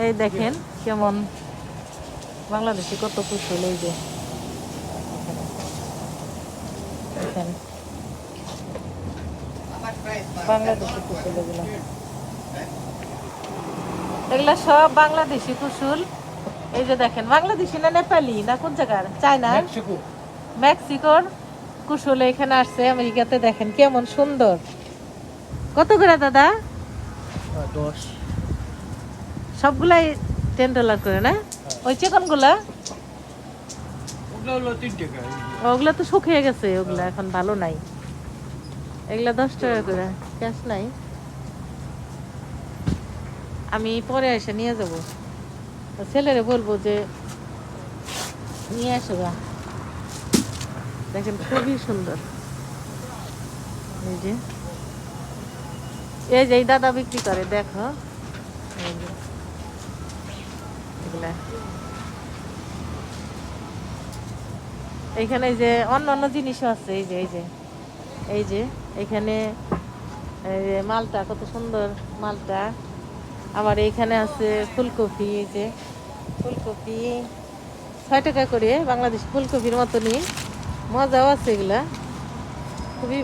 এই দেখেন কেমন বাংলাদেশে কত কুশল। এই যে দেখেন বাংলাদেশি কুশল এগুলো, এগুলা সব বাংলাদেশি কুশল। এই যে দেখেন বাংলাদেশি না নেপালি না কোন জায়গার, চায়নার, মেক্সিকোর কুশল এখানে আসছে আমেরিকাতে। দেখেন কেমন সুন্দর। কত করে দাদা? 10। সবগুলাই $10 করে না? ওই চিকন গুলা ওগুলো হলো 3 টাকা। ওগুলা তো শুকিয়ে গেছে, ওগুলা এখন ভালো নাই। এগুলা $10 করে, ক্যাশ নাই। আমি পরে এসে নিয়ে যাব, ছেলেরে বলবো যে নিয়ে আসো গা। দেখেন খুবই সুন্দর। এই যে এই দাদা বিক্রি করে, দেখো এই যে এগুলা। এখানে যে অন্য অন্য জিনিসও আছে। এই যে এখানে এই যে মালটা, কত সুন্দর মালটা। আবার এইখানে আছে ফুলকপি। এই যে ফুলকপি 6 টাকা করে, বাংলাদেশ ফুলকপির মতনই, মজাও আছে এগুলা, খুবই